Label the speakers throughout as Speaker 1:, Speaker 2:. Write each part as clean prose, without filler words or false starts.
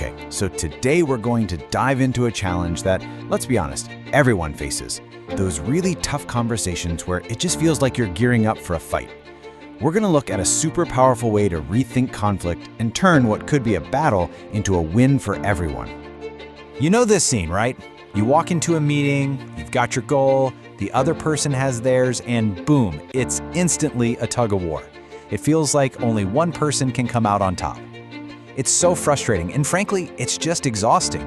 Speaker 1: Okay, so today we're going to dive into a challenge that, let's be honest, everyone faces. Those really tough conversations where it just feels like you're gearing up for a fight. We're going to look at a super powerful way to rethink conflict and turn what could be a battle into a win for everyone.
Speaker 2: You know this scene, right? You walk into a meeting, you've got your goal, the other person has theirs, and boom, it's instantly a tug of war. It feels like only one person can come out on top. It's so frustrating, and frankly, it's just exhausting.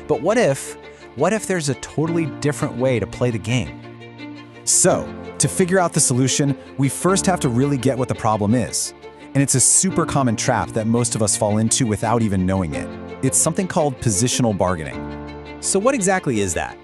Speaker 2: But what if there's a totally different way to play the game?
Speaker 3: So, to figure out the solution, we first have to really get what the problem is. And it's a super common trap that most of us fall into without even knowing it. It's something called positional bargaining.
Speaker 2: So what exactly is that?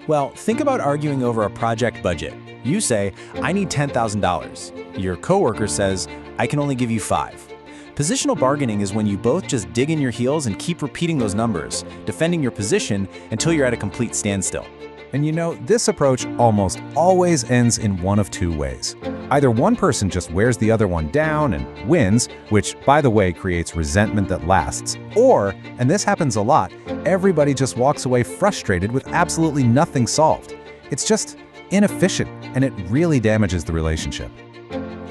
Speaker 2: Well, think about arguing over a project budget. You say, I need $10,000. Your coworker says, I can only give you $5,000. Positional bargaining is when you both just dig in your heels and keep repeating those numbers, defending your position until you're at a complete standstill.
Speaker 4: And you know, this approach almost always ends in one of two ways. Either one person just wears the other one down and wins, which, by the way, creates resentment that lasts, or, and this happens a lot, everybody just walks away frustrated with absolutely nothing solved. It's just inefficient, and it really damages the relationship.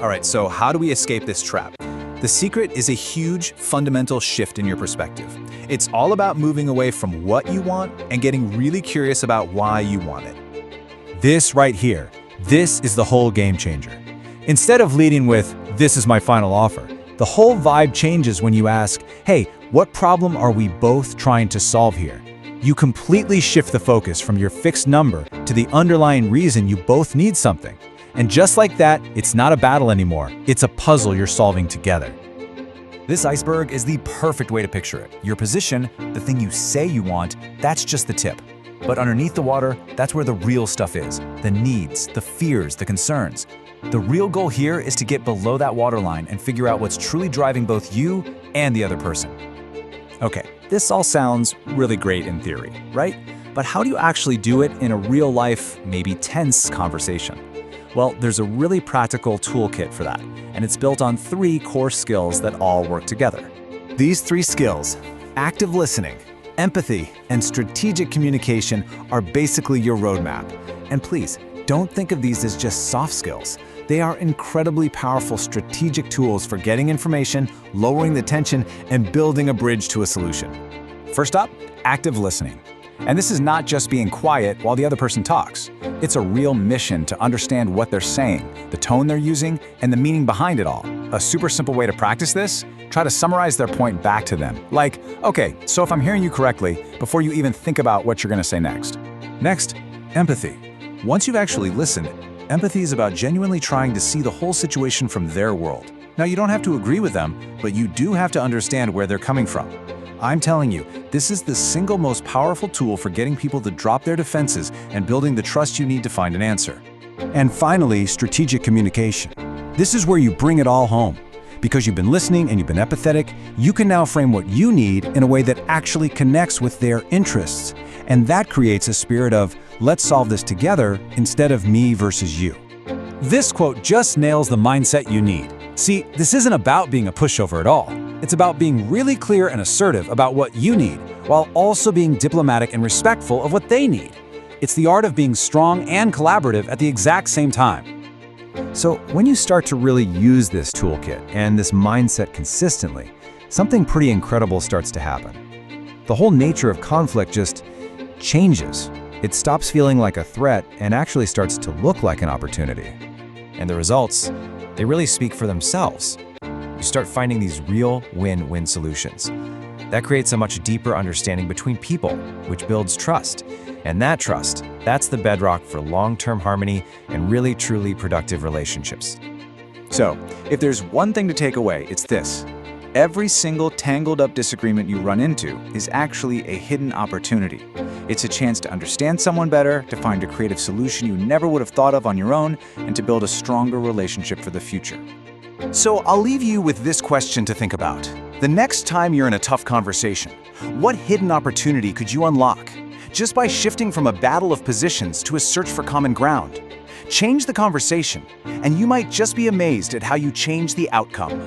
Speaker 2: All right, so how do we escape this trap? The secret is a huge, fundamental shift in your perspective. It's all about moving away from what you want and getting really curious about why you want it.
Speaker 4: This right here, this is the whole game changer. Instead of leading with, this is my final offer, the whole vibe changes when you ask, hey, what problem are we both trying to solve here? You completely shift the focus from your fixed number to the underlying reason you both need something. And just like that, it's not a battle anymore. It's a puzzle you're solving together.
Speaker 2: This iceberg is the perfect way to picture it. Your position, the thing you say you want, that's just the tip. But underneath the water, that's where the real stuff is. The needs, the fears, the concerns. The real goal here is to get below that waterline and figure out what's truly driving both you and the other person. Okay, this all sounds really great in theory, right? But how do you actually do it in a real-life, maybe tense conversation? Well, there's a really practical toolkit for that, and it's built on 3 core skills that all work together.
Speaker 1: These 3 skills, active listening, empathy, and strategic communication, are basically your roadmap. And please, don't think of these as just soft skills. They are incredibly powerful strategic tools for getting information, lowering the tension, and building a bridge to a solution.
Speaker 2: First up, active listening. And this is not just being quiet while the other person talks. It's a real mission to understand what they're saying, the tone they're using, and the meaning behind it all. A super simple way to practice this, try to summarize their point back to them. Like, okay, so if I'm hearing you correctly, before you even think about what you're going to say next.
Speaker 4: Next, empathy. Once you've actually listened, empathy is about genuinely trying to see the whole situation from their world. Now, you don't have to agree with them, but you do have to understand where they're coming from. I'm telling you, this is the single most powerful tool for getting people to drop their defenses and building the trust you need to find an answer. And finally, strategic communication. This is where you bring it all home. Because you've been listening and you've been empathetic, you can now frame what you need in a way that actually connects with their interests. And that creates a spirit of, let's solve this together instead of me versus you.
Speaker 2: This quote just nails the mindset you need. See, this isn't about being a pushover at all. It's about being really clear and assertive about what you need, while also being diplomatic and respectful of what they need. It's the art of being strong and collaborative at the exact same time.
Speaker 4: So when you start to really use this toolkit and this mindset consistently, something pretty incredible starts to happen. The whole nature of conflict just changes. It stops feeling like a threat and actually starts to look like an opportunity.
Speaker 2: And the results, they really speak for themselves. You start finding these real win-win solutions. That creates a much deeper understanding between people, which builds trust. And that trust, that's the bedrock for long-term harmony and really truly productive relationships. So, if there's one thing to take away, it's this. Every single tangled up disagreement you run into is actually a hidden opportunity. It's a chance to understand someone better, to find a creative solution you never would have thought of on your own, and to build a stronger relationship for the future. So I'll leave you with this question to think about. The next time you're in a tough conversation, what hidden opportunity could you unlock? Just by shifting from a battle of positions to a search for common ground. Change the conversation, and you might just be amazed at how you change the outcome.